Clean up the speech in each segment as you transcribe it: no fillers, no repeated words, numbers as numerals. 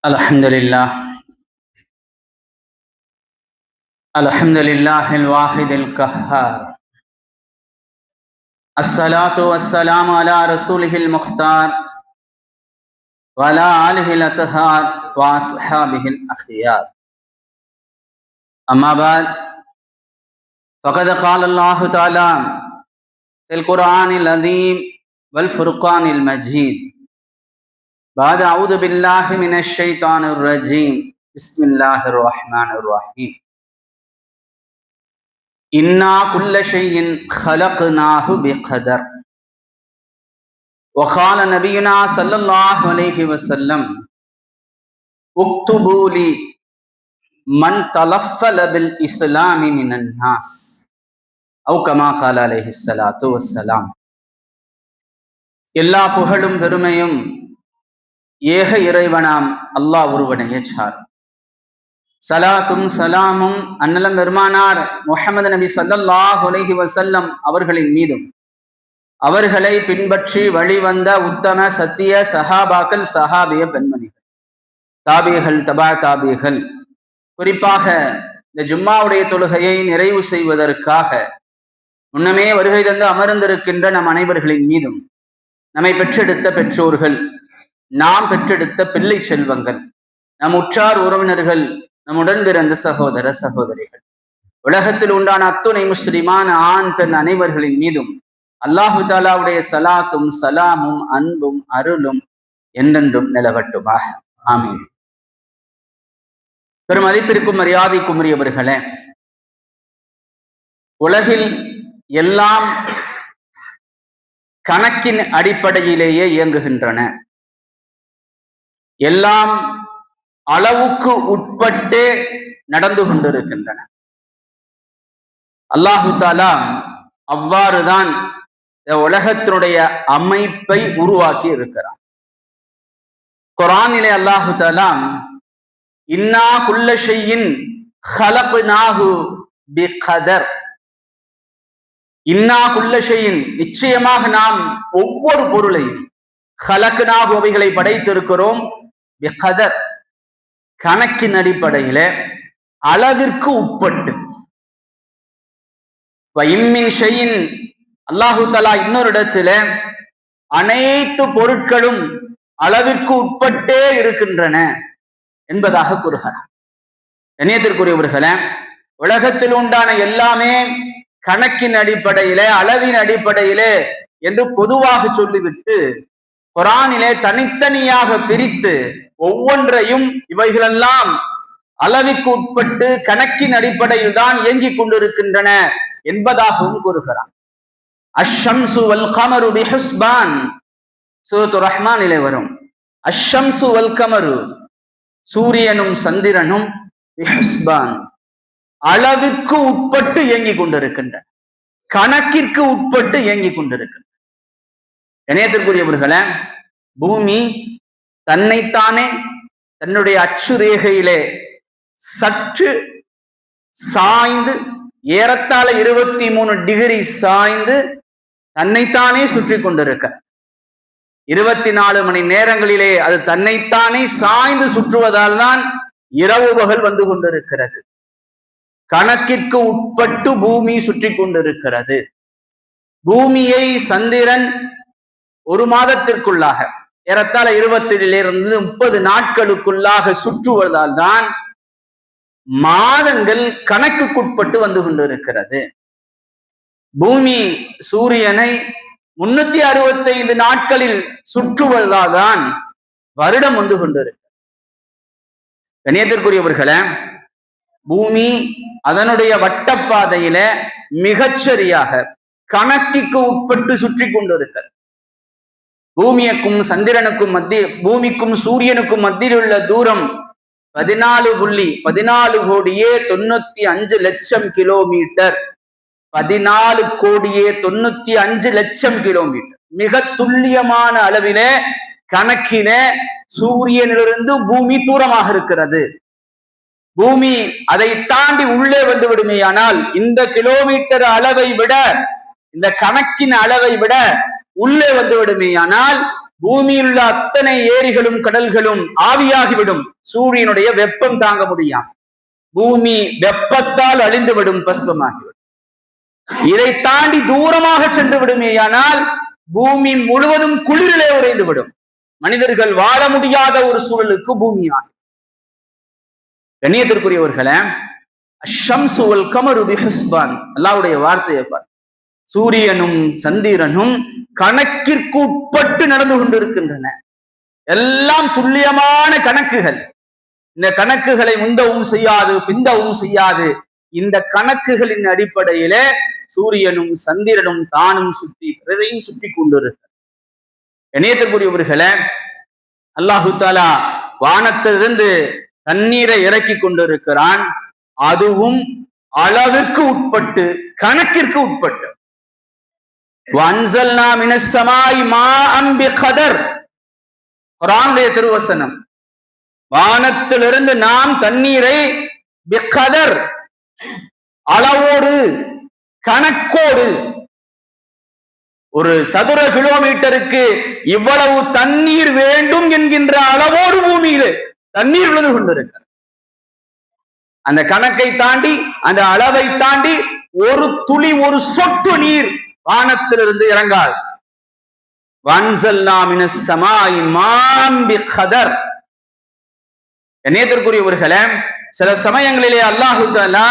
الحمد لله الحمد لله الواحد القهار. الصلاة والسلام على رسوله المختار وعلى آله الأطهار وأصحابه الأخيار. أما بعد فقد قال الله تعالى في القرآن العظيم والفرقان المجيد بعد أعوذ بالله من الشيطان الرجيم بسم الله الرحمن الرحيم إنا كل شيء خلقناه بقدر. وقال نبينا صلى الله عليه وسلم اكتبوا لي من تلفل بالإسلام من الناس أو كما قال عليه الصلاة والسلام. எல்லா புகழும் பெருமையும் ஏக இறைவனாம் அல்லாஹ் ஒருவனையே சார். சலாத்தும் சலாமும் அன்னலம் பெருமானார் முஹம்மது நபி ஸல்லல்லாஹு அலைஹி வஸல்லம் அவர்களின் மீதும் அவர்களை பின்பற்றி வழிவந்த உத்தம சத்திய சஹாபாக்கள் சஹாபிய பெண்மணிகள் தாபிகள் தபா தாபிகள், குறிப்பாக இந்த ஜும்மாவுடைய தொழுகையை நிறைவு செய்வதற்காக முன்னமே வருகை தந்து அமர்ந்திருக்கின்ற நம் அனைவர்களின் மீதும் நம்மை பெற்றெடுத்த பெற்றோர்கள், நாம் பெற்றெடுத்த பிள்ளை செல்வங்கள், நம் உற்றார் உறவினர்கள், நம்முடன் பிறந்த சகோதர சகோதரிகள், உலகத்தில் உண்டான அத்துணை முஸ்லிமான ஆண் பெண் அனைவர்களின் மீதும் அல்லாஹு தாலாவுடைய சலாத்தும் சலாமும் அன்பும் அருளும் என்றென்றும் நிலவட்டுமாக. ஆமீன். பெரும் மதிப்பிற்கும் மரியாதைக்கும் உரியவர்களே, உலகில் எல்லாம் கணக்கின் அடிப்படையிலேயே இயங்குகின்றன. எல்லாம் அளவுக்கு உட்பட்டே நடந்து கொண்டிருக்கின்றன. அல்லாஹு தாலா அவ்வாறுதான் உலகத்தினுடைய அமைப்பை உருவாக்கி இருக்கிறான். குர்ஆனிலே அல்லாஹு தாலா இன்னா குல்ல ஷைஇன் ஹலக்னாஹு பிகதர், இன்னா குல்ல ஷைஇன் நிச்சயமாக நாம் ஒவ்வொரு பொருளையும் ஹலக்னாஹு அவைகளை படைத்திருக்கிறோம் பிகதர் கணக்கின் அடிப்படையில அளவிற்கு உட்பட்டு. இம்மின் ஷைஇன் அல்லாஹு தஆலா இன்னொரு இடத்துல அனைத்து பொருட்களும் அளவிற்கு உட்பட்டே இருக்கின்றன என்பதாக கூறுகிறார். கண்ணியத்திற்குரியவர்களே, உலகத்தில் உண்டான எல்லாமே கணக்கின் அடிப்படையிலே அளவின் அடிப்படையிலே என்று பொதுவாக சொல்லிவிட்டு குர்ஆனிலே தனித்தனியாக பிரித்து ஒவ்வொன்றையும் இவைகளெல்லாம் அளவிற்கு உட்பட்டு கணக்கின் அடிப்படையில் தான் இயங்கிக் கொண்டிருக்கின்றன என்பதாகவும் கூறுகிறான். அஷ்ஷம்சு வல் கமரு பிஹுஸ்பான், சூரத்து ரஹ்மானிலே வரும். அஷ்ஷம்சு வல் கமரு, சூரியனும் சந்திரனும் பிஹுஸ்பான் அளவிற்கு உட்பட்டு இயங்கிக் கொண்டிருக்கின்றன, கணக்கிற்கு உட்பட்டு இயங்கிக் கொண்டிருக்கின்றன. இணையத்திற்குரியவர்களே, பூமி தன்னைத்தானே தன்னுடைய அச்சு ரேகையிலே சற்று சாய்ந்து ஏறத்தாழ 23 டிகிரி சாய்ந்து தன்னைத்தானே சுற்றி கொண்டிருக்க 24 மணி நேரங்களிலே அது தன்னைத்தானே சாய்ந்து சுற்றுவதால் தான் இரவு பகல் வந்து கொண்டிருக்கிறது. கணக்கிற்கு உட்பட்டு பூமி சுற்றி கொண்டிருக்கிறது. பூமியை சந்திரன் ஒரு மாதத்திற்குள்ளாக ஏறத்தாழ 27 30 நாட்களுக்குள்ளாக சுற்றுவதால் தான் மாதங்கள் கணக்குக்குட்பட்டு வந்து கொண்டிருக்கிறது. பூமி சூரியனை 365 நாட்களில் சுற்றுவதால் தான் வருடம் வந்து கொண்டிருக்கிறது. கண்ணியத்திற்குரியவர்களே, பூமி அதனுடைய வட்டப்பாதையில மிகச்சரியாக கணக்கிற்கு உட்பட்டு சுற்றி கொண்டிருக்கிறது. பூமிக்கும் சந்திரனுக்கும் மத்திய பூமிக்கும் சூரியனுக்கும் மத்தியில் உள்ள தூரம் 14 கோடியே 95 லட்சம் கிலோமீட்டர். 14 கோடியே 95 லட்சம் கிலோமீட்டர். மிக துல்லியமான அளவிலே கணக்கிலே சூரியனிலிருந்து பூமி தூரமாக இருக்கிறது. பூமி அதை தாண்டி உள்ளே வந்து விடுமேயானால் இந்த கிலோமீட்டர் அளவை விட, இந்த கணக்கின் அளவை விட உள்ளே வந்து விடுமேயானால் பூமியில் உள்ள அத்தனை ஏரிகளும் கடல்களும் ஆவியாகிவிடும். சூரியனுடைய வெப்பம் தாங்க முடியாது. பூமி வெப்பத்தால் அழிந்துவிடும், பஸ்பமாகிவிடும். இதை தாண்டி தூரமாக சென்று விடுமேயானால் பூமி முழுவதும் குளிரிலே உறைந்துவிடும். மனிதர்கள் வாழ முடியாத ஒரு சூழலுக்கு பூமியாகும். கண்ணியத்திற்குரியவர்களே, அஷம்சு வல் கமரு பிஹுஸ்பான், அல்லாஹ்வுடைய வார்த்தையை பார். சூரியனும் சந்திரனும் கணக்கிற்கு உட்பட்டு நடந்து கொண்டிருக்கின்றன. எல்லாம் துல்லியமான கணக்குகள். இந்த கணக்குகளை முந்தவும் செய்யாது, பிந்தவும் செய்யாது. இந்த கணக்குகளின் அடிப்படையிலே சூரியனும் சந்திரனும் தானும் சுற்றி பிறரையும் சுற்றி கொண்டிருக்க. இணையத்திற்குரியவர்களே, அல்லாஹு தாலா வானத்திலிருந்து தண்ணீரை இறக்கி கொண்டிருக்கிறான். அதுவும் அளவிற்கு உட்பட்டு, கணக்கிற்கு உட்பட்டு. வன்சல்னா மினஸ் ஸமாஇ மாஅன் பிகதர், குர்ஆனுடைய திருவசனம். வானத்திலிருந்து நாம் தண்ணீரை பிகதர், அளவோடு, கணக்கோடு, ஒரு சதுர கிலோமீட்டருக்கு இவ்வளவு தண்ணீர் வேண்டும் என்கின்ற அளவோடு பூமியிலே தண்ணீர் விழுந்து கொண்டிருக்கிறது. அந்த கணக்கை தாண்டி, அந்த அளவை தாண்டி ஒரு துளி, ஒரு சொட்டு நீர் வானத்திலிருந்து இறங்காது. வன்சல்னா மினஸ் ஸமாஇ மாஅன் பிகதர். கண்ணியத்திற்குரியவர்களே, சில சமயங்களிலே அல்லாஹு தஆலா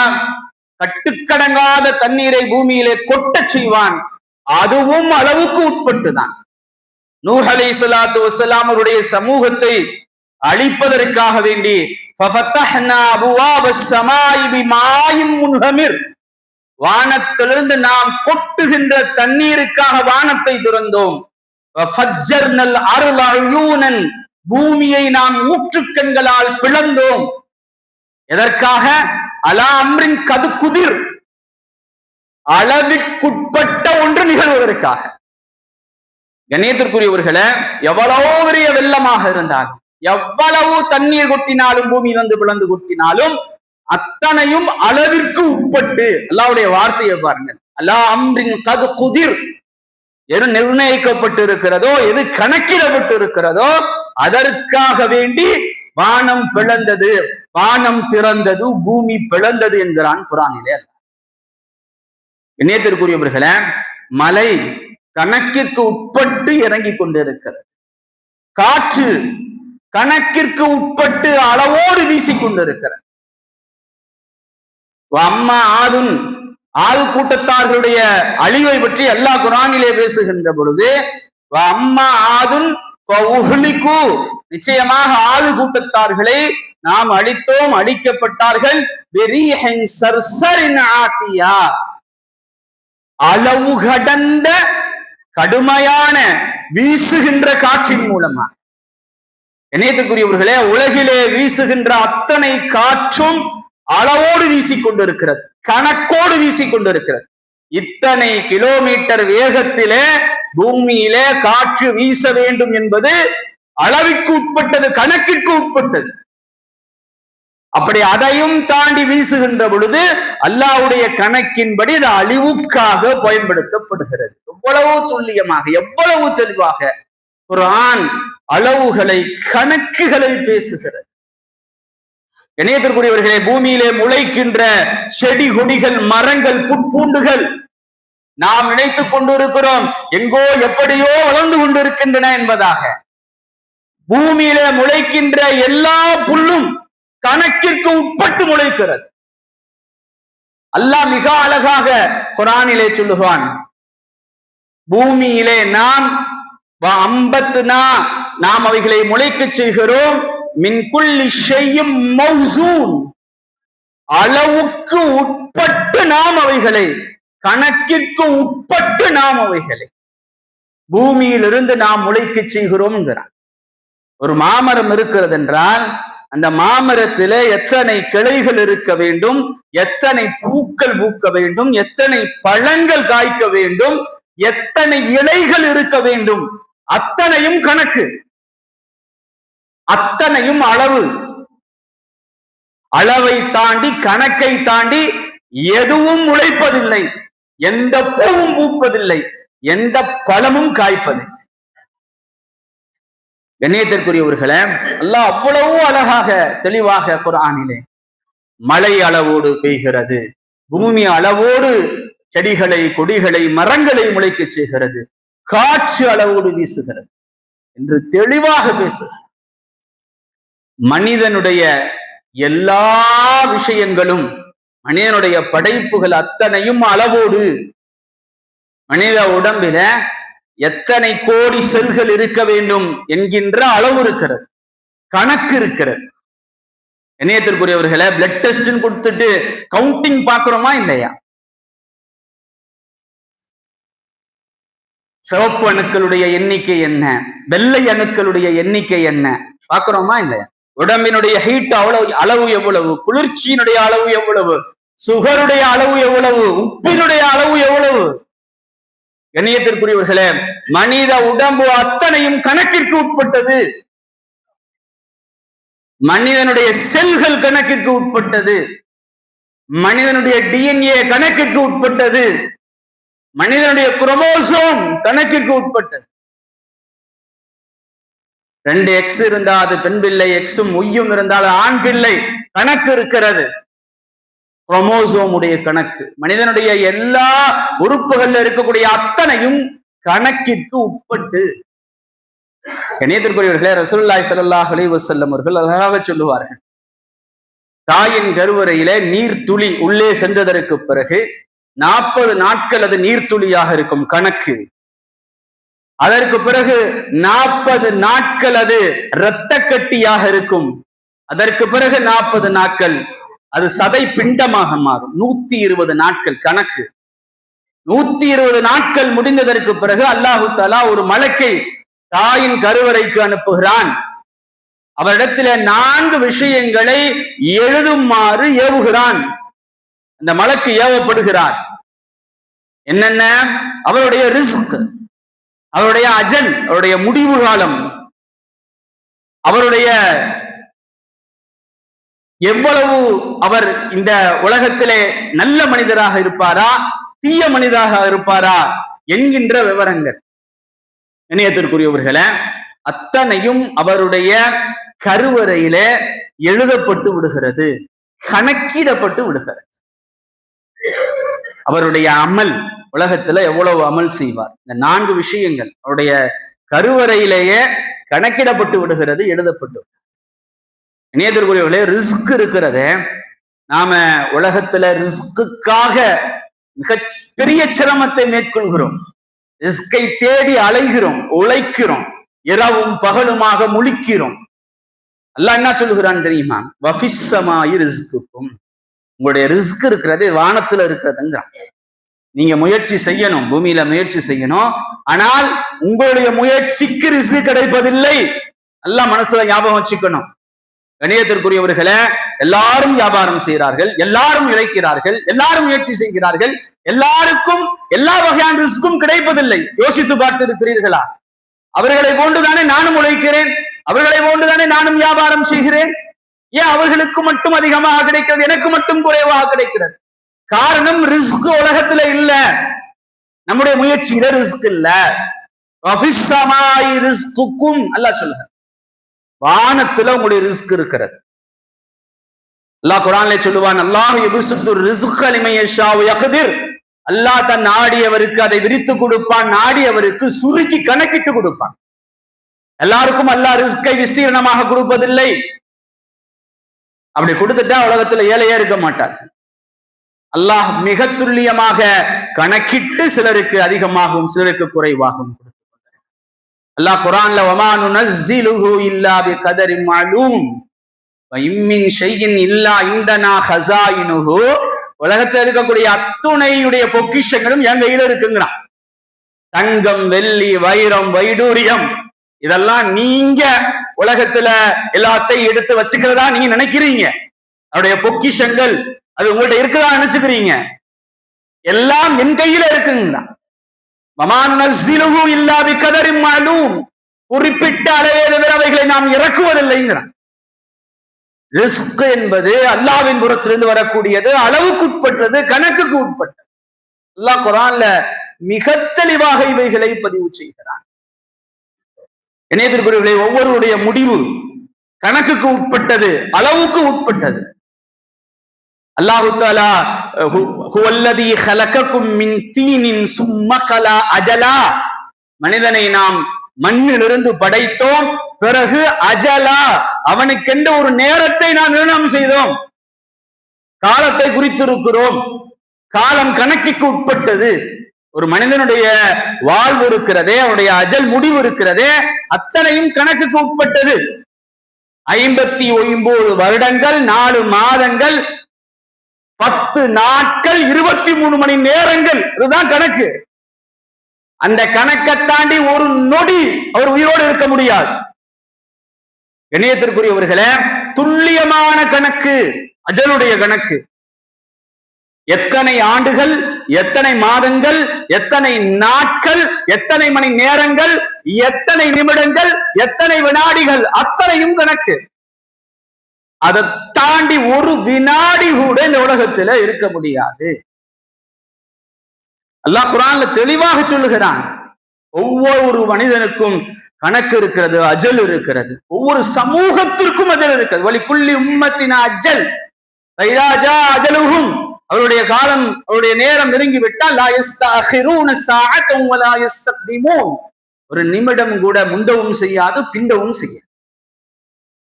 கட்டுக்கடங்காத தண்ணீரை பூமியிலே கொட்ட செய்வான். அதுவும் அளவுக்கு உட்பட்டுதான். நூஹ் அலைஹிஸ்ஸலாத்து வஸ்ஸலாம் அவருடைய சமூகத்தை அழிப்பதற்காக வேண்டி ஃபஃபதஹ்னா அபுவாபஸ் ஸமாஇ பிமாஇன் முன்ஹமிர், வானத்திலிருந்து நாம் கொட்டுகின்ற தண்ணீருக்காக வானத்தை திறந்தோம். வஃபஜ்ஜர்னல் அர்த உயூனன், பூமியை நாம் ஊற்றுக்கண்களால் பிளந்தோம். எதற்காக? அலா அம்ரின் கது குதிர், அளவிற்குட்பட்ட ஒன்று நிகழ்வதற்காக. கண்ணியத்திற்குரியவர்களே, எவ்வளவு பெரிய வெள்ளமாக இருந்தாலும், எவ்வளவு தண்ணீர் கொட்டினாலும், பூமியில் வந்து பிளந்து கொட்டினாலும், அத்தனையும் அளவிற்கு உட்பட்டு. அல்லாஹ்வுடைய வார்த்தையை பாருங்கள். அலா அம்ரின் கது குதிர், எது நிர்ணயிக்கப்பட்டு இருக்கிறதோ, எது கணக்கிடப்பட்டு இருக்கிறதோ அதற்காக வேண்டி வானம் பிளந்தது, வானம் திறந்தது, பூமி பிளந்தது என்கிறான் குர்ஆனிலே. இணையத்திற்குரியவர்களே, மலை கணக்கிற்கு உட்பட்டு இறங்கி கொண்டிருக்கிறது. காற்று கணக்கிற்கு உட்பட்டு அளவோடு வீசிக்கொண்டிருக்கிறது. அம்மா ஆதுன், ஆது கூட்டத்தார்களுடைய அழிவை பற்றி அல்லாஹ் குர்ஆனிலே பேசுகின்ற பொழுது, அம்மா ஆதுன் ஃபஉஹ்லிகு, நிச்சயமாக ஆது கூட்டத்தார்களை நாம் அழித்தோம், அழிக்கப்பட்டார்கள். பிரீஹின் சர்சரின் ஆத்தியா, அளவு கடந்த கடுமையான வீசுகின்ற காற்றின் மூலமாக. இணையத்துக்குரியவர்களே, உலகிலே வீசுகின்ற அத்தனை காற்றும் அளவோடு வீசிக்கொண்டிருக்கிறது, கணக்கோடு வீசிக்கொண்டிருக்கிறது. இத்தனை கிலோமீட்டர் வேகத்திலே பூமியிலே காற்று வீச வேண்டும் என்பது அளவிற்கு உட்பட்டது, கணக்கிற்கு உட்பட்டது. அப்படி அதையும் தாண்டி வீசுகின்ற பொழுது அல்லாஹ்வுடைய கணக்கின்படி இது அழிவுக்காக பயன்படுத்தப்படுகிறது. எவ்வளவு துல்லியமாக, எவ்வளவு தெளிவாக குர்ஆன் அளவுகளை, கணக்குகளை பேசுகிறது. இணையத்திற்குரியவர்களே, பூமியிலே முளைக்கின்ற செடி கொடிகள், மரங்கள், புட்பூண்டுகள் நாம் நினைத்துக் கொண்டிருக்கிறோம் எங்கோ எப்படியோ வளர்ந்து கொண்டிருக்கின்றன என்பதாக. பூமியிலே முளைக்கின்ற எல்லா புல்லும் கணக்கிற்கு உட்பட்டு முளைக்கிறது. அல்லாஹ் மிக அழகாக குர்ஆனிலே சொல்லுவான், பூமியிலே நாம் நாம் அவைகளை முளைக்க செய்கிறோம். மின் குல்லி ஷைஇன் மௌசூன், அளவுக்கு உட்பட்டு நாம் அவைகளை, கணக்கிற்கு உட்பட்டு நாம் அவைகளை பூமியிலிருந்து நாம் முளைக்க செய்கிறோம் என்கிறான். ஒரு மாமரம் இருக்கிறது என்றால் அந்த மாமரத்திலே எத்தனை கிளைகள் இருக்க வேண்டும், எத்தனை பூக்கள் பூக்க வேண்டும், எத்தனை பழங்கள் காய்க்க வேண்டும், எத்தனை இலைகள் இருக்க வேண்டும், அத்தனையும் கணக்கு, அத்தனையும் அளவு. அளவை தாண்டி, கணக்கை தாண்டி எதுவும் உழைப்பதில்லை, எந்த பூவும் பூப்பதில்லை, எந்த பழமும் காய்ப்பதில்லை. கண்ணியத்திற்குரியவர்களே, அல்லாஹ் அவ்வளவு அழகாக தெளிவாக குர்ஆனிலே மழை அளவோடு பெய்கிறது, பூமி அளவோடு செடிகளை கொடிகளை மரங்களை முளைக்க செய்கிறது, காற்று அளவோடு வீசுகிறது என்று தெளிவாக பேசுகிறது. மனிதனுடைய எல்லா விஷயங்களும், மனிதனுடைய படைப்புகள் அத்தனையும் அளவோடு. மனித உடம்பில எத்தனை கோடி செல்கள் இருக்க வேண்டும் என்கின்ற அளவு இருக்கிறது, கணக்கு இருக்கிறது. இணையத்திற்குரியவர்களை பிளட் டெஸ்ட் கொடுத்துட்டு கவுண்டிங் பாக்குறோமா இல்லையா? சிவப்பு அணுக்களுடைய எண்ணிக்கை என்ன, வெள்ளை அணுக்களுடைய எண்ணிக்கை என்ன பாக்குறோமா இல்லையா? உடம்பினுடைய ஹீட் அளவு எவ்வளவு, குளிர்ச்சியினுடைய அளவு எவ்வளவு, சுகருடைய அளவு எவ்வளவு, உப்பினுடைய அளவு எவ்வளவு. கண்ணியத்திற்குரியவர்களே, மனித உடம்பு அத்தனையும் கணக்கிற்கு உட்பட்டது. மனிதனுடைய செல்கள் கணக்கிற்கு உட்பட்டது, மனிதனுடைய டிஎன்ஏ கணக்கிற்கு உட்பட்டது, மனிதனுடைய குரோமோசோம் கணக்கிற்கு உட்பட்டது. 2 எக்ஸ் இருந்தால் அது பெண் பிள்ளை, எக்ஸும் ஒய்யும் இருந்தால் ஆண் பிள்ளை கணக்கு இருக்கிறது. குரோமோசோம் உடைய கணக்கு, மனிதனுடைய எல்லா உறுப்புகள்ல இருக்கக்கூடிய அத்தனையும் கணக்கிற்கு உட்பட்டு. கண்ணியத்திற்குரியவர்களே, ரசூலுல்லாஹி ஸல்லல்லாஹு அலைஹி வஸல்லம் அவர்கள் அழகாக சொல்லுவார்கள், தாயின் கருவறையிலே நீர்த்துளி உள்ளே சென்றதற்கு பிறகு 40 நாட்கள் அது நீர்த்துளியாக இருக்கும் கணக்கு. அதற்கு பிறகு 40 நாட்கள் அது இரத்த கட்டியாக இருக்கும். அதற்கு பிறகு 40 நாட்கள் அது சதை பிண்டமாக மாறும். 120 நாட்கள் கணக்கு. 120 நாட்கள் முடிந்ததற்கு பிறகு அல்லாஹு தஆலா ஒரு மலக்கை தாயின் கருவறைக்கு அனுப்புகிறான். அவரிடத்தில 4 விஷயங்களை எழுதுமாறு ஏவுகிறான். அந்த மலக்கு ஏவப்படுகிறார். என்னென்ன? அவருடைய ரிஸ்க், அவருடைய அஜல், அவருடைய முடிவு காலம், அவருடைய எவ்வளவு அவர் இந்த உலகத்திலே நல்ல மனிதராக இருப்பாரா, தீய மனிதராக இருப்பாரா என்கின்ற விவரங்கள். இணையத்திற்குரியவர்களே, அத்தனையும் அவருடைய கருவறையிலே எழுதப்பட்டு விடுகிறது, கணக்கிடப்பட்டு விடுகிறது. அவருடைய அமல், உலகத்துல எவ்வளவு அமல் செய்வார், இந்த 4 விஷயங்கள் அவருடைய கருவறையிலேயே கணக்கிடப்பட்டு விடுகிறது, எழுதப்பட்டு. இணையத்திற்குரியவர்களே, ரிஸ்க் இருக்கிறது. நாம உலகத்துல ரிஸ்க்குக்காக மிக பெரிய சிரமத்தை மேற்கொள்கிறோம், ரிஸ்கை தேடி அலைகிறோம், உழைக்கிறோம், இரவும் பகலுமாக முழிக்கிறோம். அல்லாஹ் என்ன சொல்லுகிறான் தெரியுமா? வஃபிஸ்ஸமாஇ ரிஸ்குக்கும், உங்களுடைய ரிஸ்க் இருக்கிறது வானத்துல இருக்கிறதுங்கிறான். நீங்க முயற்சி செய்யணும், பூமியில முயற்சி செய்யணும், ஆனால் உங்களுடைய முயற்சிக்கு ரிஸ்க் கிடைப்பதில்லை. எல்லாம் மனசுல ஞாபகம் வச்சுக்கணும். கணியத்திற்குரியவர்களே, எல்லாரும் வியாபாரம் செய்கிறார்கள், எல்லாரும் இழைக்கிறார்கள், எல்லாரும் முயற்சி செய்கிறார்கள், எல்லாருக்கும் எல்லா வகையான ரிஸ்க்கும் கிடைப்பதில்லை. யோசித்து பார்த்து இருக்கிறீர்களா? அவர்களை போன்றுதானே நானும் உழைக்கிறேன், அவர்களை போன்றுதானே நானும் வியாபாரம் செய்கிறேன். ஏன் அவர்களுக்கு மட்டும் அதிகமாக கிடைக்கிறது, எனக்கு மட்டும் குறைவாக கிடைக்கிறது? காரணம், ரிஸ்க் உலகத்துல இல்ல, நம்முடைய முயற்சியில ரிஸ்க் இல்ல. ரிஸ்குக்கும் அல்லாஹ் சொல்லுங்க, வானத்துல உங்களுடைய ரிஸ்க் இருக்கிறது. அல்லாஹ் குர்ஆன்ல சொல்லுவான், அல்லாஹ் யப்சுத்து ரிஸ்க லிமன் யஷாஉ யக்திர், அல்லாஹ் தன் நாடியவருக்கு அதை விரித்து கொடுப்பான், நாடியவருக்கு சுருக்கி கணக்கிட்டு கொடுப்பான். எல்லாருக்கும் அல்லாஹ் ரிஸ்கை விஸ்தீர்ணமாக கொடுப்பதில்லை. அப்படி கொடுத்துட்டா உலகத்துல ஏழையே இருக்க மாட்டார். அல்லாஹ் மிக துல்லியமாக கணக்கிட்டு சிலருக்கு அதிகமாகவும் சிலருக்கு குறைவாகவும் கொடுத்து அல்லாஹ் குர்ஆன்ல வமா நுனஸ்ஸிலுஹு இல்லா பிகதரின் மஅலூம் வ இம்மின் ஷைஇன் இல்லா இந்தனா ஹஸாயினுஹு, உலகத்துல இருக்கக்கூடிய அத்துணையுடைய பொக்கிஷங்களும் என் கையில இருக்குங்கிறான். தங்கம், வெள்ளி, வைரம், வைடூரியம் இதெல்லாம் நீங்க உலகத்துல எல்லாத்தையும் எடுத்து வச்சுக்கிறதா நீங்க நினைக்கிறீங்க? அவருடைய பொக்கிஷங்கள் அது உங்கள்ட்ட இருக்குதா நினைச்சுக்கிறீங்க? எல்லாம் என் கையில இருக்குங்க. குறிப்பிட்ட அளவே தவிரவைகளை நாம் இறக்குவதில்லைங்கிறான். ரிஸ்க் என்பது அல்லாஹ்வின் புறத்திலிருந்து வரக்கூடியது, அளவுக்கு உட்பட்டது, கணக்குக்கு உட்பட்டது. அல்லாஹ் குர்ஆன்ல மிக தெளிவாக இவைகளை பதிவு செய்கிறான். இணையத்திற்குரியவர்களே, ஒவ்வொருடைய முடிவு கணக்குக்கு உட்பட்டது, அளவுக்கு உட்பட்டது. அல்லாஹு தஆலா ஹுவல்லதி ஹலககும் மின் தீனின் சும்ம கலா அஜலா, மனிதனை நாம் மண்ணிலிருந்து படைத்தோம், பிறகு அஜலா அவனுக்கென்று ஒரு நேரத்தை நாம் நிர்ணயம் செய்தோம், காலத்தை குறித்திருக்கிறோம். காலம் கணக்கிற்கு உட்பட்டது. ஒரு மனிதனுடைய வாழ்வு இருக்கிறதே, அவனுடைய அஜல் முடிவு இருக்கிறதே, அத்தனையும் கணக்குக்கு உட்பட்டது. 59 வருடங்கள், 4 மாதங்கள், 10 நாட்கள், 23 மணி நேரங்கள், இதுதான் கணக்கு. அந்த கணக்கை தாண்டி ஒரு நொடி அவர் உயிரோடு இருக்க முடியாது. கண்ணியத்திற்குரியவர்களே, துல்லியமான கணக்கு அஜலுடைய கணக்கு. எத்தனை ஆண்டுகள், எத்தனை மாதங்கள், எத்தனை நாட்கள், எத்தனை மணி நேரங்கள், எத்தனை நிமிடங்கள், எத்தனை வினாடிகள், அத்தனையும் கணக்கு. அதை தாண்டி ஒரு வினாடி கூட இந்த உலகத்துல இருக்க முடியாது. அல்லாஹ் குர்ஆன்ல தெளிவாக சொல்லுகிறான், ஒவ்வொரு மனிதனுக்கும் கணக்கு இருக்கிறது, அஜல் இருக்கிறது. ஒவ்வொரு சமூகத்திற்கும் அஜல் இருக்கிறது. வலிக்குல்லி உம்மத்தின் அஜல் ஃபைதா அஜலுஹும், அவருடைய காலம், அவருடைய நேரம் நெருங்கி விட்டால் லா யஸ்தஅখিরூன ஸாஅத்தன் வலா யஸ்தக்திமூன், ஒரு நிமிடம் கூட முந்தவும் செய்யாது, பிந்தவும் செய்யாது.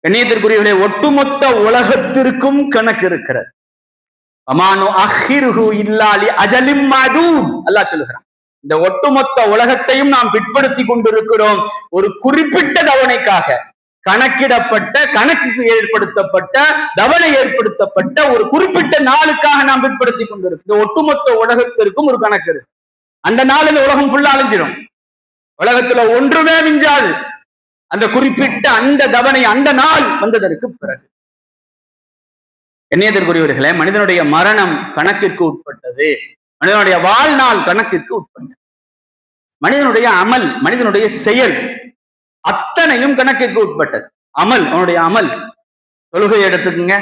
கண்ணியத்திற்குரியவர்களே, ஒட்டுமொத்த உலகத்திற்கும் கணக்கு இருக்கிறது. அமானு அஹிருஹு இல்லா லி அஜலிம் மஅதூத், அல்லாஹ் சொல்லுகிறான். இந்த ஒட்டுமொத்த உலகத்தையும் நாம் பிற்படுத்தி கொண்டிருக்கிறோம் ஒரு குறிப்பிட்ட தவணைக்காக. கணக்கிடப்பட்ட, கணக்குக்கு ஏற்படுத்தப்பட்ட, தவணை ஏற்படுத்தப்பட்ட ஒரு குறிப்பிட்ட நாளுக்காக நாம் பிற்படுத்தி கொண்டிருக்கிறோம். இந்த ஒட்டுமொத்த உலகத்திற்கும் ஒரு கணக்கு இருக்கு. அந்த நாள் இந்த உலகம் ஃபுல்லா அழிஞ்சிடும், உலகத்துல ஒன்றுமே மிஞ்சாது. அந்த குறிப்பிட்ட அந்த தவணை, அந்த நாள் வந்ததற்கு பிறகு. கண்ணியத்திற்குரியவர்களே, மனிதனுடைய மரணம் கணக்கிற்கு உட்பட்டது, மனிதனுடைய வாழ்நாள் கணக்கிற்கு உட்பட்டது. மனிதனுடைய அமல், மனிதனுடைய செயல் அத்தனையும் கணக்கிற்கு உட்பட்டது. அமல், அவனுடைய அமல். தொழுகை எடுத்துக்குங்க.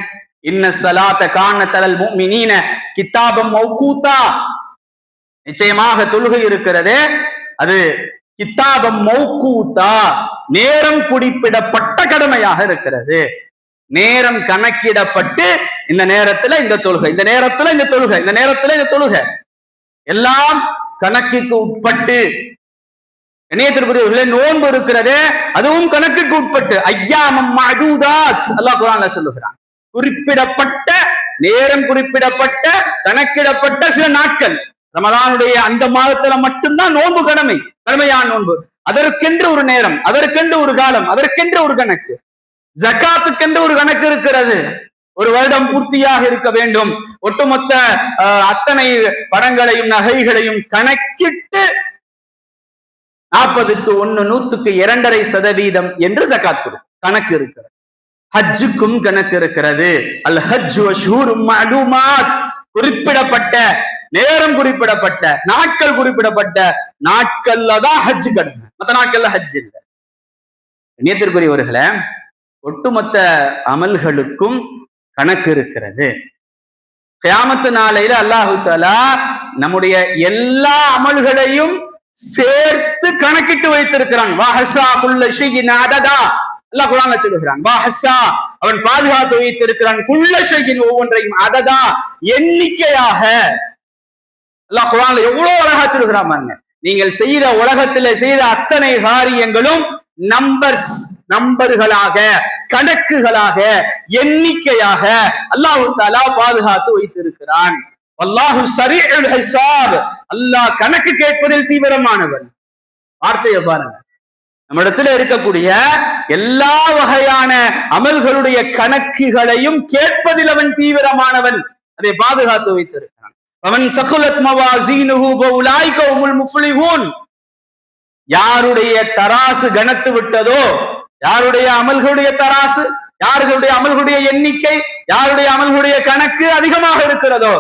இன்ன ஸலாத்த கானத் அலல் முஃமினீன கிதாபம் மௌகூதா, நிச்சயமாக தொழுகை இருக்கிறதே அது கிதாபம் மௌகூதா, நேரம் குறிப்பிடப்பட்ட கடமையாக இருக்கிறது. நேரம் கணக்கிடப்பட்டு இந்த நேரத்துல இந்த தொழுகை, இந்த நேரத்துல இந்த தொழுகை, இந்த நேரத்துல இந்த தொழுகை, எல்லாம் கணக்குக்கு உட்பட்டு. இணையத்திற்குரியவர்களே, நோன்பு இருக்கிறதே அதுவும் கணக்குக்கு உட்பட்டு. ஐயாமம் மஅதூதாத், அல்லாஹ் குர்ஆன்ல சொல்லுகிறான். குறிப்பிடப்பட்ட நேரம், குறிப்பிடப்பட்ட கணக்கிடப்பட்ட சில நாட்கள். ரமலானுடைய அந்த மாதத்துல மட்டும்தான் நோன்பு கடமை, கடமையான நோன்பு. அதற்கென்று ஒரு நேரம், அதற்கென்று ஒரு காலம், அதற்கென்று ஒரு கணக்கு. ஜகாத்துக்கென்று ஒரு கணக்கு இருக்கிறது. ஒரு வருடம் பூர்த்தியாக இருக்க வேண்டும். ஒட்டுமொத்த அத்தனை பணங்களையும் நகைகளையும் கணக்கிட்டு 40க்கு 1, 100க்கு 2.5% என்று ஜகாத் கொடு கணக்கு இருக்கிறது. ஹஜ்ஜுக்கும் கணக்கு இருக்கிறது. அல் ஹஜ்ஜு அஷ்ஹூரும் மஅலூமாத், குறிப்பிடப்பட்ட நேரம், குறிப்பிடப்பட்ட நாட்கள், குறிப்பிடப்பட்ட நாட்கள்ல தான் ஹஜ் கடமை, மற்ற நாட்கள்ல ஹஜ் இல்லை. கண்ணியத்திற்குரியவர்களே, ஒட்டுமொத்த அமல்களுக்கும் கணக்கு இருக்கிறது. கியாமத்து நாளையில அல்லாஹு தஆலா நம்முடைய எல்லா அமல்களையும் சேர்த்து கணக்கிட்டு வைத்திருக்கிறான். வஹஸா குல்ல ஷைஇன் அததா, அல்லாஹ் குர்ஆன்ல சொல்லுகிறான். வஹஸா, அவன் பாதுகாத்து வைத்திருக்கிறான். குல்ல ஷைஇன், ஒவ்வொன்றையும், அததா, எண்ணிக்கையாக. அல்லாஹ் குர்ஆன்ல எவ்வளவு அழகா சொல்லுகிறான் பாருங்க. நீங்கள் செய்த, உலகத்தில் செய்த அத்தனை காரியங்களும் நம்பர்ஸ், நம்பர்களாக, கணக்குகளாக, எண்ணிக்கையாக அல்லாஹ் தஆலா பாதுகாத்து வைத்திருக்கிறான். அல்லாஹு ஸரீஉல் ஹிசாப், அல்லாஹ் கணக்கு கேட்பதில் தீவிரமானவன். வார்த்தையை பாருங்க. நம்ம இடத்துல இருக்கக்கூடிய எல்லா வகையான அமல்களுடைய கணக்குகளையும் கேட்பதில் அவன் தீவிரமானவன், அதை பாதுகாத்து வைத்திருக்கிறான். அவன் சகுலத் மவாஸீனுஹு ஃபஉலாயிக ஹுமுல் முஃப்லிஹூன், யாருடைய தராசு கனத்து விட்டதோ, யாருடைய அமல்களுடைய தராசு, யாருடைய அமல்களுடைய எண்ணிக்கை, யாருடைய அமல்களுடைய கணக்கு அதிகமாக இருக்கிறதோ,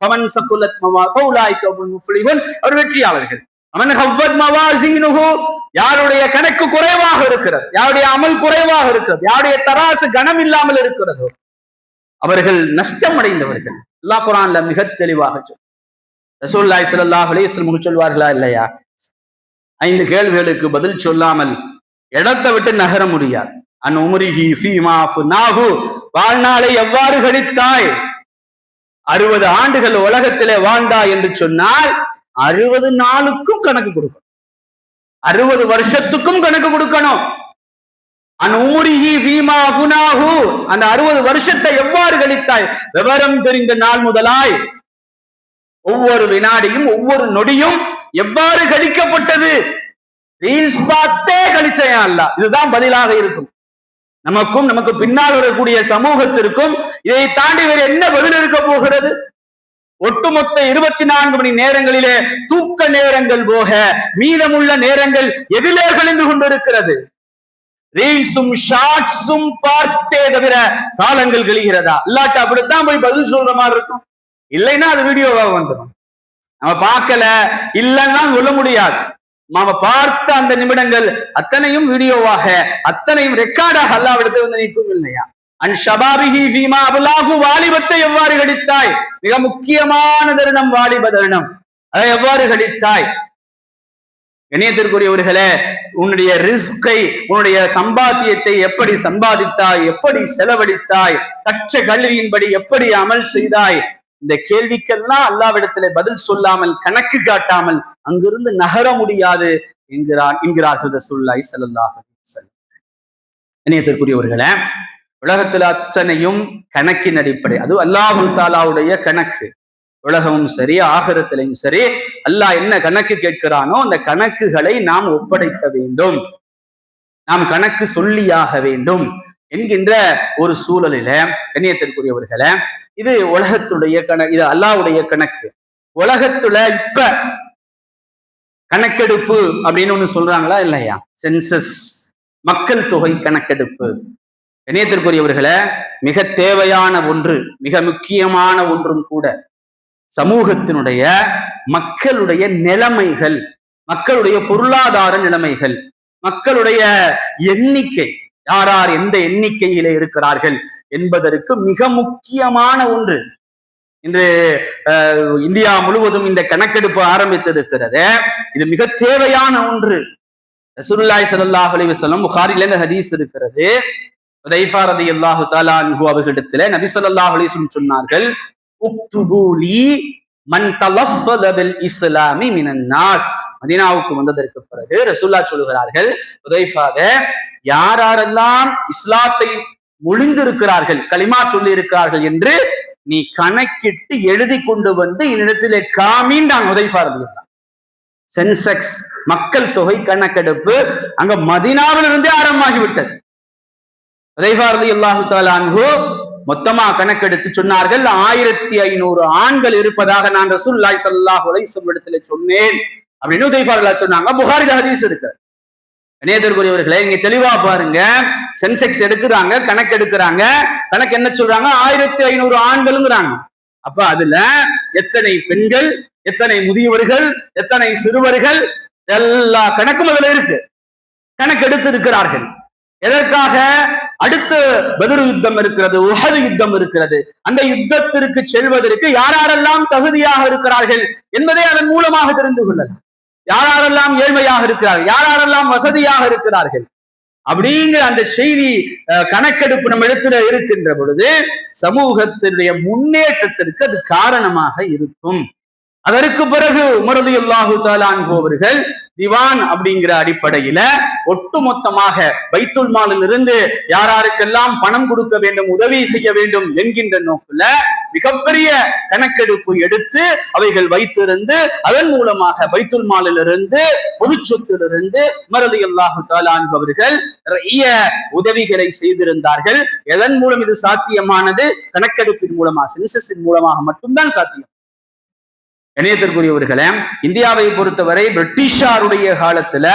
அவன் சகுலத் ஃபஉலாயிக ஹுமுல் முஃப்லிஹூன், அவர் வெற்றியாளர்கள். அவன் ஹவ்வத் மவாஸீனுஹு, யாருடைய கணக்கு குறைவாக இருக்கிறது, யாருடைய அமல் குறைவாக இருக்கிறது, யாருடைய தராசு கனம் இல்லாமல் இருக்கிறதோ, அவர்கள் நஷ்டம் அடைந்தவர்கள். அல்லாஹ் குர்ஆன்ல மிக தெளிவாக சொல்றார். ரசூலுல்லாஹி ஸல்லல்லாஹு அலைஹி வஸல்லம் சொல்வார்களா இல்லையா? 5 கேள்விகளுக்கு பதில் சொல்லாமல் இடத்தை விட்டு நகர முடியாது. அன் உம்ரிஹி ஃபீமா அஃப்னாஹு, வாழ்நாளை எவ்வாறு கழித்தாய்? 60 ஆண்டுகள் உலகத்திலே வாழ்ந்தாய் என்று சொன்னால் 60 நாளுக்கும் கணக்கு கொடுக்கணும், 60 வருஷத்துக்கும் கணக்கு கொடுக்கணும். அன் உம்ரிஹி ஃபீமா அஃப்னாஹு, அந்த 60 வருஷத்தை எவ்வாறு கழித்தாய்? விவரம் தெரிந்த நாள் முதலாய் ஒவ்வொரு வினாடியும் ஒவ்வொரு நொடியும் எவ்வாறு கழிக்கப்பட்டது? ரீல்ஸ் பார்த்தே கழிச்சையா அல்ல. இதுதான் பதிலாக இருக்கும். நமக்கும் நமக்கு பின்னால் வரக்கூடிய சமூகத்திற்கும் இதை தாண்டி வேறு என்ன பதில் இருக்க போகிறது? ஒட்டுமொத்த 24 மணி நேரங்களிலே தூக்க நேரங்கள் போக மீதமுள்ள நேரங்கள் எதிலே கழிந்து கொண்டிருக்கிறது? ரீல்ஸும் ஷார்ட்ஸும் பார்த்தே தவிர காலங்கள் கழிகிறதா? இல்லாட்ட அப்படித்தான் போய் பதில் சொல்ற மாதிரி இருக்கும். இல்லைன்னா அது வீடியோவா வந்துடும். நம்ம பார்க்கல இல்லைன்னா சொல்ல முடியாது. நாம பார்த்த அந்த நிமிடங்கள் அத்தனையும் வீடியோவாக, அத்தனையும் ரெக்கார்டாக அல்லாஹ்விடத்தில் வந்து நிற்கும் இல்லையா? அன் ஷபாபிஹி ஃபீமா அப்லாஹு, வாலிபத்தை எவ்வாறு கழித்தாய்? மிக முக்கியமான தருணம் வாலிப தருணம். அதை எவ்வாறு கழித்தாய்? கண்ணியத்திற்குரியவர்களே, உன்னுடைய ரிஸ்கை, உன்னுடைய சம்பாத்தியத்தை எப்படி சம்பாதித்தாய்? எப்படி செலவழித்தாய்? கற்ற கல்வியின்படி எப்படி அமல் செய்தாய்? இந்த கேள்விக்கெல்லாம் அல்லாஹ்விடத்திலே பதில் சொல்லாமல், கணக்கு காட்டாமல் அங்கிருந்து நகர முடியாது என்கிறார்கள் ரசூலுல்லாஹி ஸல்லல்லாஹு அலைஹி வஸல்லம். இணையத்திற்குரியவர்களே, உலகத்தில் அத்தனையும் கணக்கின் அடிப்படை. அது அல்லாஹு தாலாவுடைய கணக்கு. உலகமும் சரி ஆகிரத்திலையும் சரி, அல்லாஹ் என்ன கணக்கு கேட்கிறானோ அந்த கணக்குகளை நாம் ஒப்படைக்க வேண்டும், நாம் கணக்கு சொல்லியாக வேண்டும் என்கின்ற ஒரு சூழலில கண்ணியத்திற்குரியவர்களே, இது உலகத்துடைய கணக்கு, இது அல்லாஹ்வுடைய கணக்கு. உலகத்துல இப்ப கணக்கெடுப்பு அப்படின்னு ஒண்ணு சொல்றாங்களா இல்லையா? சென்சஸ், மக்கள் தொகை கணக்கெடுப்பு. இணையத்திற்குரியவர்களே, மிக தேவையான ஒன்று, மிக முக்கியமான ஒன்றும் கூட. சமூகத்தினுடைய மக்களுடைய நிலைமைகள், மக்களுடைய பொருளாதார நிலைமைகள், மக்களுடைய எண்ணிக்கை, யார் யார் எந்த எண்ணிக்கையிலே இருக்கிறார்கள் என்பதற்கு மிக முக்கியமான ஒன்று. இன்று இந்தியா முழுவதும் இந்த கணக்கெடுப்பு ஆரம்பித்திருக்கிறது. இது மிக தேவையான ஒன்று. ரசூலுல்லாஹி ஸல்லல்லாஹு அலைஹி வஸல்லம் புகாரில இந்த ஹதீஸ் இருக்கிறது. ஹுதைஃபா ரலியல்லாஹு தஆலா அன்ஹு அவர்களிடத்திலே நபி ஸல்லல்லாஹு அலைஹி வஸல்லம் சொன்னார்கள், உக்துபு லீ மன் தலஃபத பில் இஸ்லாமி மினன் நாஸ். மதீனாவுக்கு வந்ததற்கு பிறகு ரசூலுல்லாஹ் சொல்கிறார்கள், ஹுதைஃபாவே, யாரெல்லாம் இஸ்லாத்தை மொழிந்திருக்கிறார்கள், கலிமா சொல்லி இருக்கிறார்கள் என்று நீ கணக்கிட்டு எழுதி கொண்டு வந்து என்னிடத்திலே காமின்றான் ஹுதைஃபா ரலியல்லாஹு. சென்செக்ஸ், மக்கள் தொகை கணக்கெடுப்பு அங்க மதீனாவிலிருந்தே ஆரம்பமாகிவிட்டது. ஹுதைஃபா ரலியல்லாஹு தஆலா அன்ஹு மொத்தமா கணக்கெடுத்து சொன்னார்கள், 1500 ஆண்கள் இருப்பதாக நான் ரசூலுல்லாஹி ஸல்லல்லாஹு அலைஹி வஸல்லம் இடத்திலே சொன்னேன் அப்படின்னு ஹுதைஃபா ரலியல்லாஹு சொன்னாங்க. புகாரில ஹதீஸ் இருக்கு. இணையத்திற்குரியவர்களே, இங்க தெளிவா பாருங்க. சென்செக்ஸ் எடுக்கிறாங்க, கணக்கு எடுக்கிறாங்க. கணக்கு என்ன சொல்றாங்க? 1500 ஆண்களுங்கிறாங்க. அப்ப அதுல எத்தனை பெண்கள், எத்தனை முதியவர்கள், எத்தனை சிறுவர்கள், எல்லா கணக்கும் அதுல இருக்கு. கணக்கு எடுத்து இருக்கிறார்கள். எதற்காக? அடுத்து பத்ர் யுத்தம் இருக்கிறது, உஹது யுத்தம் இருக்கிறது. அந்த யுத்தத்திற்கு செல்வதற்கு யாரெல்லாம் தகுதியாக இருக்கிறார்கள் என்பதை அதன் மூலமாக தெரிந்து கொள்ளலாம். யாரெல்லாம் ஏழ்மையாக இருக்கிறார்கள், யாரெல்லாம் வசதியாக இருக்கிறார்கள் அப்படிங்கிற அந்த செய்தி கணக்கெடுப்பு நம்ம இடத்துல இருக்கின்ற பொழுது சமூகத்தினுடைய முன்னேற்றத்திற்கு அது காரணமாக இருக்கும். அதற்கு பிறகு உமர் ரலியல்லாஹு தஆலா அன்ஹு அவர்கள் திவான் அப்படிங்கிற அடிப்படையில ஒட்டுமொத்தமாக பைத்துல் மாலில் இருந்து யாராருக்கெல்லாம் பணம் கொடுக்க வேண்டும், உதவி செய்ய வேண்டும் என்கின்ற நோக்கில மிகப்பெரிய கணக்கெடுப்பு எடுத்து அவைகள் வைத்திருந்து அதன் மூலமாக பைத்துல் மாலில் இருந்து, பொது சொத்திலிருந்து உமர் ரலியல்லாஹு தஆலா அன்ஹு அவர்கள் நிறைய உதவிகளை செய்திருந்தார்கள். எதன் மூலம் இது சாத்தியமானது? கணக்கெடுப்பின் மூலமாக, சென்சஸின் மூலமாக மட்டும்தான் சாத்தியம். இணையத்திற்குரியவர்களே, இந்தியாவை பொறுத்தவரை பிரிட்டிஷாருடைய காலத்துல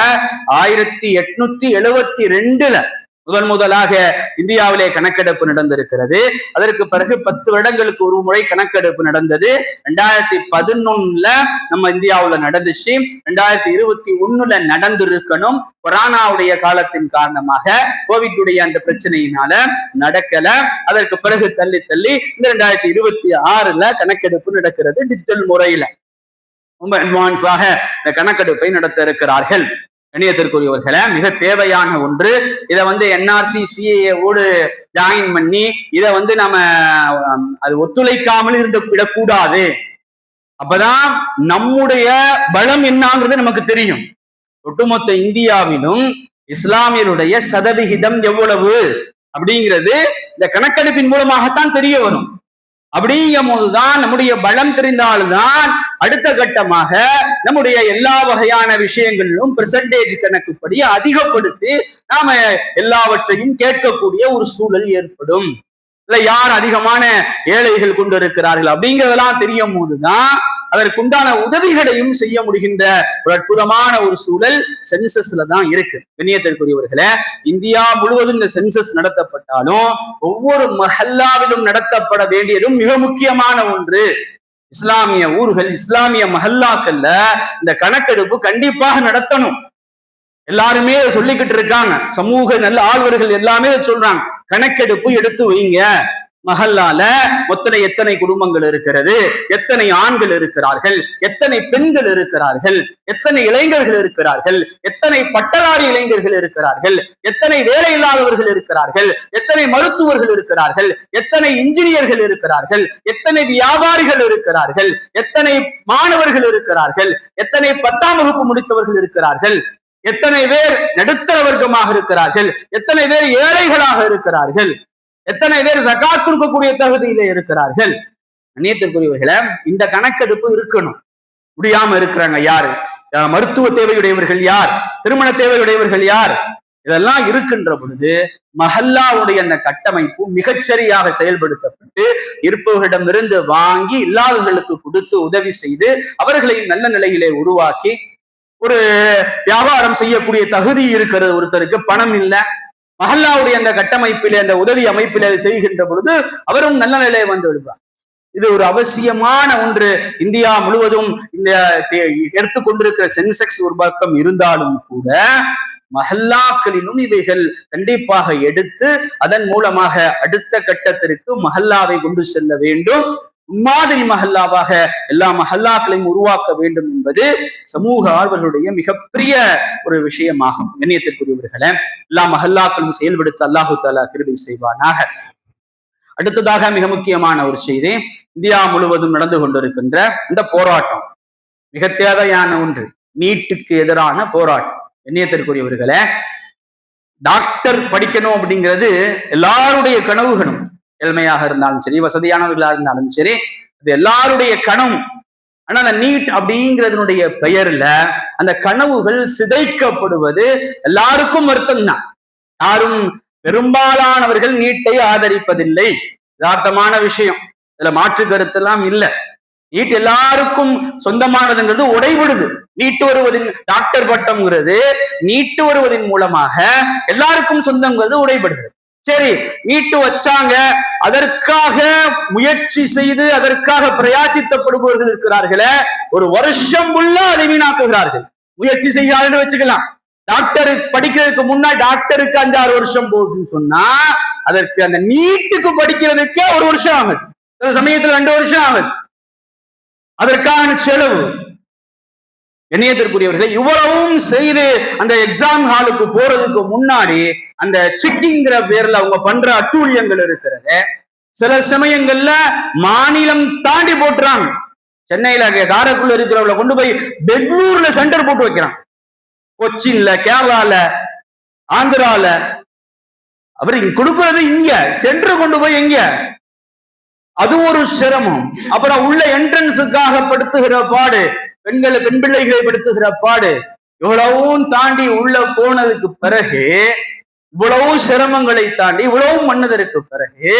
1872 முதலாக இந்தியாவிலே கணக்கெடுப்பு நடந்திருக்கிறது. அதற்கு பிறகு 10 வருடங்களுக்கு ஒரு முறை கணக்கெடுப்பு நடந்தது. 2011 நம்ம இந்தியாவுல நடந்துச்சு. 2021 நடந்திருக்கணும். கொரோனாவுடைய காலத்தின் காரணமாக, கோவிட்டுடைய அந்த பிரச்சனையினால நடக்கல. அதற்கு பிறகு தள்ளி இந்த 2026 கணக்கெடுப்பு நடக்கிறது. டிஜிட்டல் முறையில ரொம்ப அட்வான்ஸாக இந்த கணக்கெடுப்பை நடத்த இருக்கிறார்கள். கண்ணியத்திற்குரியவர்களை மிக தேவையான ஒன்று. இதை என்ஆர்சி சிஏஏ ஓடு ஜாயின் பண்ணி இதை நம்ம அது ஒத்துழைக்காமல் இருந்து விடக்கூடாது. அப்பதான் நம்முடைய பலம் என்னங்கிறது நமக்கு தெரியும். ஒட்டுமொத்த இந்தியாவிலும் இஸ்லாமியருடைய சதவிகிதம் எவ்வளவு அப்படிங்கிறது இந்த கணக்கெடுப்பின் மூலமாகத்தான் தெரிய வரும். அப்படிங்கும் போதுதான் நம்முடைய பலம் தெரிந்தால்தான் அடுத்த கட்டமாக நம்முடைய எல்லா வகையான விஷயங்களிலும் பெர்சன்டேஜ் கணக்குப்படி அதிகப்படுத்தி நாம எல்லாவற்றையும் கேட்கக்கூடிய ஒரு சூழல் ஏற்படும். இல்ல யார் அதிகமான ஏழைகள் கொண்டு இருக்கிறார்கள் அப்படிங்கிறதெல்லாம் தெரியும் போதுதான் அதற்குண்டான உதவிகளையும் செய்ய முடிகின்ற ஒரு அற்புதமான ஒரு சூழல் சென்சஸ்ல தான் இருக்கு. கண்ணியத்திற்குரியவர்களே, இந்தியா முழுவதும் இந்த சென்சஸ் நடத்தப்பட்டாலும் ஒவ்வொரு மஹல்லாவிலும் நடத்தப்பட வேண்டியதும் மிக முக்கியமான ஒன்று. இஸ்லாமிய ஊர்கள், இஸ்லாமிய மஹல்லாக்கள்ல இந்த கணக்கெடுப்பு கண்டிப்பாக நடத்தணும். எல்லாருமே சொல்லிக்கிட்டு இருக்காங்க, சமூக நல்ல ஆழ்வர்கள் எல்லாமே சொல்றாங்க, கணக்கெடுப்பு எடுத்து வைங்க. மஹல்லால மொத்தனை எத்தனை குடும்பங்கள் இருக்கிறது, எத்தனை ஆண்கள் இருக்கிறார்கள், எத்தனை பெண்கள் இருக்கிறார்கள், எத்தனை இளைஞர்கள் இருக்கிறார்கள், எத்தனை பட்டதாரி இளைஞர்கள் இருக்கிறார்கள், எத்தனை வேலை இல்லாதவர்கள் இருக்கிறார்கள், எத்தனை மருத்துவர்கள் இருக்கிறார்கள், எத்தனை இன்ஜினியர்கள் இருக்கிறார்கள், எத்தனை வியாபாரிகள் இருக்கிறார்கள், எத்தனை மாணவர்கள் இருக்கிறார்கள், எத்தனை 10ஆம் வகுப்பு முடித்தவர்கள் இருக்கிறார்கள், எத்தனை பேர் நடுத்தர வர்க்கமாக இருக்கிறார்கள், எத்தனை பேர் ஏழைகளாக இருக்கிறார்கள், எத்தனை பேர் ஜகாத் கொடுக்கக்கூடிய தகுதியில இருக்கிறார்கள். கண்ணியத்திற்குரியவர்களே, இந்த கணக்கெடுப்பு இருக்கணும். முடியாம இருக்கிறாங்க யாரு, மருத்துவ தேவையுடையவர்கள் யார், திருமண தேவையுடையவர்கள் யார், இதெல்லாம் இருக்கின்ற பொழுது மஹல்லாவுடைய அந்த கட்டமைப்பு மிகச்சரியாக செயல்படுத்தப்பட்டு இருப்பவர்களிடமிருந்து வாங்கி இல்லாதவர்களுக்கு கொடுத்து உதவி செய்து அவர்களையும் நல்ல நிலையிலே உருவாக்கி ஒரு வியாபாரம் செய்யக்கூடிய தகுதி இருக்கிறது. ஒருத்தருக்கு பணம் இல்லை, மஹல்லாவுடைய அந்த கட்டமைப்பிலே அந்த உதவி அமைப்பிலே செய்கின்ற பொழுது அவரும் நல்ல நிலையை வந்து விடுவார். இது ஒரு அவசியமான ஒன்று. இந்தியா முழுவதும் இந்த எடுத்துக்கொண்டிருக்கிற சென்செக்ஸ் ஒரு பக்கம் இருந்தாலும் கூட மஹல்லாக்களிலும் இவைகள் கண்டிப்பாக எடுத்து அதன் மூலமாக அடுத்த கட்டத்திற்கு மஹல்லாவை கொண்டு செல்ல வேண்டும். முன்மாதிரி மஹல்லாவாக எல்லா மஹல்லாக்களையும் உருவாக்க வேண்டும் என்பது சமூக ஆர்வர்களுடைய மிகப்பெரிய ஒரு விஷயமாகும். கண்ணியத்திற்குரியவர்களே, எல்லா மஹல்லாக்களும் செயல்படுத்த அல்லாஹு தஆலா கிருபை செய்வானாக. அடுத்ததாக மிக முக்கியமான ஒரு செய்தி, இந்தியா முழுவதும் நடந்து கொண்டிருக்கின்ற இந்த போராட்டம் மிக தேவையான ஒன்று. நீட்டுக்கு எதிரான போராட்டம். கண்ணியத்திற்குரியவர்களே, டாக்டர் படிக்கணும் அப்படிங்கிறது எல்லாருடைய கனவுகளும். ஏழ்மையாக இருந்தாலும் சரி, வசதியானவர்களாக இருந்தாலும் சரி, அது எல்லாருடைய கனவு. ஆனா அந்த நீட் அப்படிங்கிறதுனுடைய பெயர்ல அந்த கனவுகள் சிதைக்கப்படுவது எல்லாருக்கும் வருத்தம் தான். யாரும் பெரும்பாலானவர்கள் நீட்டை ஆதரிப்பதில்லை. யதார்த்தமான விஷயம், இதுல மாற்று கருத்தெல்லாம் இல்லை. நீட் எல்லாருக்கும் சொந்தமானதுங்கிறது உடைபடுது. நீட்டு வருவதின் டாக்டர் பட்டம்ங்கிறது நீட்டு வருவதன் மூலமாக எல்லாருக்கும் சொந்தங்கிறது உடைபடுகிறது. சரி, நீட்டு வச்சாங்க, அதற்காக முயற்சி செய்து அதற்காக பிரயாசித்தப்படுபவர்கள் இருக்கிறார்களே, ஒரு வருஷம் உள்ள அதை வீணாக்குகிறார்கள். முயற்சி செய்யாதுன்னு வச்சுக்கலாம். டாக்டர் படிக்கிறதுக்கு முன்னாடி டாக்டருக்கு 5-6 வருஷம் போகுதுன்னு சொன்னா அதற்கு அந்த நீட்டுக்கு படிக்கிறதுக்கே 1 வருஷம் ஆகுது, சில சமயத்துல 2 வருஷம் ஆகுது. அதற்கான செலவு. கண்ணியத்திற்குரியவர்களை, இவ்வளவும் செய்து அந்த எக்ஸாம் ஹாலுக்கு போறதுக்கு முன்னாடி அந்த செக்கிங்கிற பேர்ல அவங்க பண்ற அட்டூழியங்கள் இருக்கிறது. சில சமயங்கள்ல மாநிலம் தாண்டி போட்டுறாங்க. சென்னையில காரைக்குள்ள இருக்கிறவங்கள கொண்டு போய் பெங்களூர்ல சென்டர் போட்டு வைக்கிறான், கொச்சின்ல, கேரளால, ஆந்திரால. அவர் கொடுக்கறது இங்க, சென்டர் கொண்டு போய் எங்க, அது ஒரு சிரமம். அப்புறம் உள்ள என்ட்ரன்ஸுக்காக படுத்துகிற பாடு, பெண் பிள்ளைகளை படுத்துகிற பாடு, இவ்வளவும் தாண்டி உள்ள போனதுக்கு பிறகு, இவ்வளவு சிரமங்களை தாண்டி இவ்வளவு மன்னதற்கு பிறகு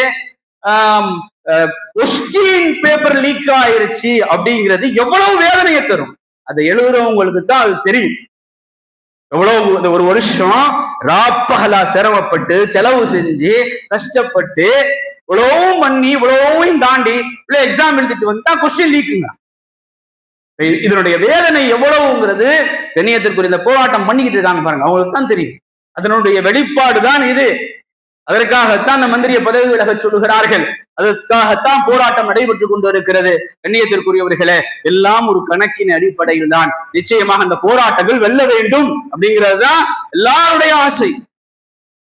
கொஸ்டின் பேப்பர் லீக் ஆயிருச்சு அப்படிங்கிறது எவ்வளவு வேதனையை தரும். அதை எழுதுறவங்களுக்கு தான் அது தெரியும். எவ்வளவு 1 வருஷம் ராப்பகலா சிரமப்பட்டு செலவு செஞ்சு கஷ்டப்பட்டு இவ்வளவும் பண்ணி இவ்வளவையும் தாண்டி இவ்வளவு எக்ஸாம் எழுதிட்டு வந்தா கொஸ்டின் லீக்குங்க. இதனுடைய வேதனை எவ்வளவுங்கிறது கண்ணியத்திற்குரிய இந்த போராட்டம் பண்ணிக்கிட்டு இருக்காங்க பாருங்க, அவங்களுக்கு தான் தெரியும். அதனுடைய வெளிப்பாடு தான் இது. அதற்காகத்தான் அந்த மந்திரிய பதவி விலக சொல்லுகிறார்கள். அதற்காகத்தான் போராட்டம் நடைபெற்றுக் கொண்டிருக்கிறது. கண்ணியத்திற்குரியவர்களே, எல்லாம் ஒரு கணக்கின் அடிப்படையில் தான். நிச்சயமாக அந்த போராட்டங்கள் வெல்ல வேண்டும் அப்படிங்கிறது தான் எல்லாருடைய ஆசை.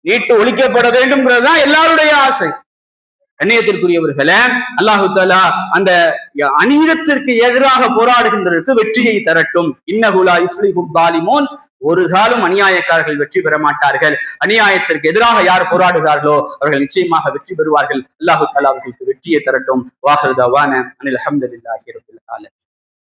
நீட்டு ஒழிக்கப்பட வேண்டும்ங்கிறது தான் எல்லாருடைய ஆசை. கண்ணியத்திற்குரியவர்களே, அல்லாஹு தஆலா அந்த அநீதத்திற்கு எதிராக போராடுகின்றதற்கு வெற்றியை தரட்டும். இன்னஹு லா யுஃப்லிஹுல் ஸாலிமூன். ஒரு காலம் அநியாயக்காரர்கள் வெற்றி பெற மாட்டார்கள். அநியாயத்திற்கு எதிராக யார் போராடுகிறார்களோ அவர்கள் நிச்சயமாக வெற்றி பெறுவார்கள். அல்லாஹு தஆலா அவர்களுக்கு வெற்றியை தரட்டும். வாஹிரு தஅவானா அனில் ஹம்துலில்லாஹி ரப்பில் ஆலமீன்.